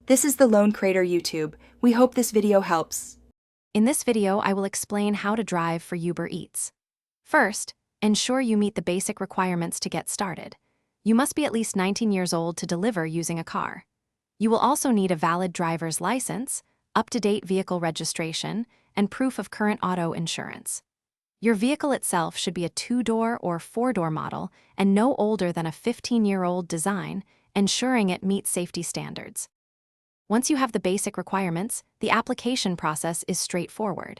This is the Lone Crater YouTube. We hope this video helps. In this video, I will explain how to drive for Uber Eats. First, ensure you meet the basic requirements to get started. You must be at least 19 years old to deliver using a car. You will also need a valid driver's license, up-to-date vehicle registration, and proof of current auto insurance. Your vehicle itself should be a 2-door or 4-door model and no older than a 15-year-old design, ensuring it meets safety standards. Once you have the basic requirements, the application process is straightforward.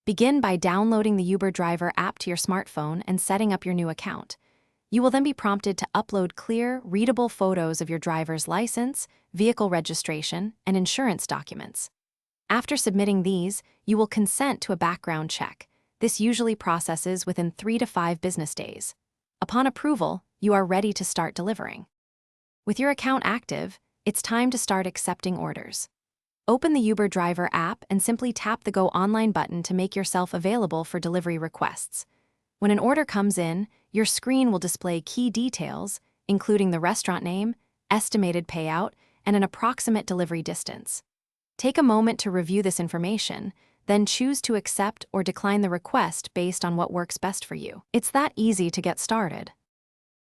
Begin by downloading the Uber Driver app to your smartphone and setting up your new account. You will then be prompted to upload clear, readable photos of your driver's license, vehicle registration, and insurance documents. After submitting these, you will consent to a background check. This usually processes within 3 to 5 business days. Upon approval, you are ready to start delivering. With your account active, it's time to start accepting orders. Open the Uber Driver app and simply tap the Go Online button to make yourself available for delivery requests. When an order comes in, your screen will display key details, including the restaurant name, estimated payout, and an approximate delivery distance. Take a moment to review this information, then choose to accept or decline the request based on what works best for you. It's that easy to get started.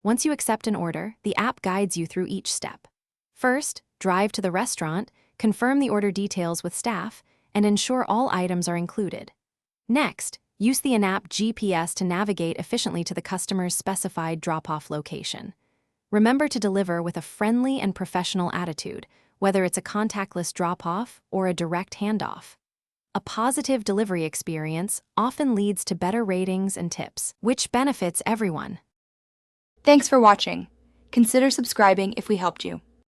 Once you accept an order, the app guides you through each step. First, drive to the restaurant, confirm the order details with staff, and ensure all items are included. Next, use the in-app GPS to navigate efficiently to the customer's specified drop-off location. Remember to deliver with a friendly and professional attitude, whether it's a contactless drop-off or a direct handoff. A positive delivery experience often leads to better ratings and tips, which benefits everyone. Thanks for watching. Consider subscribing if we helped you.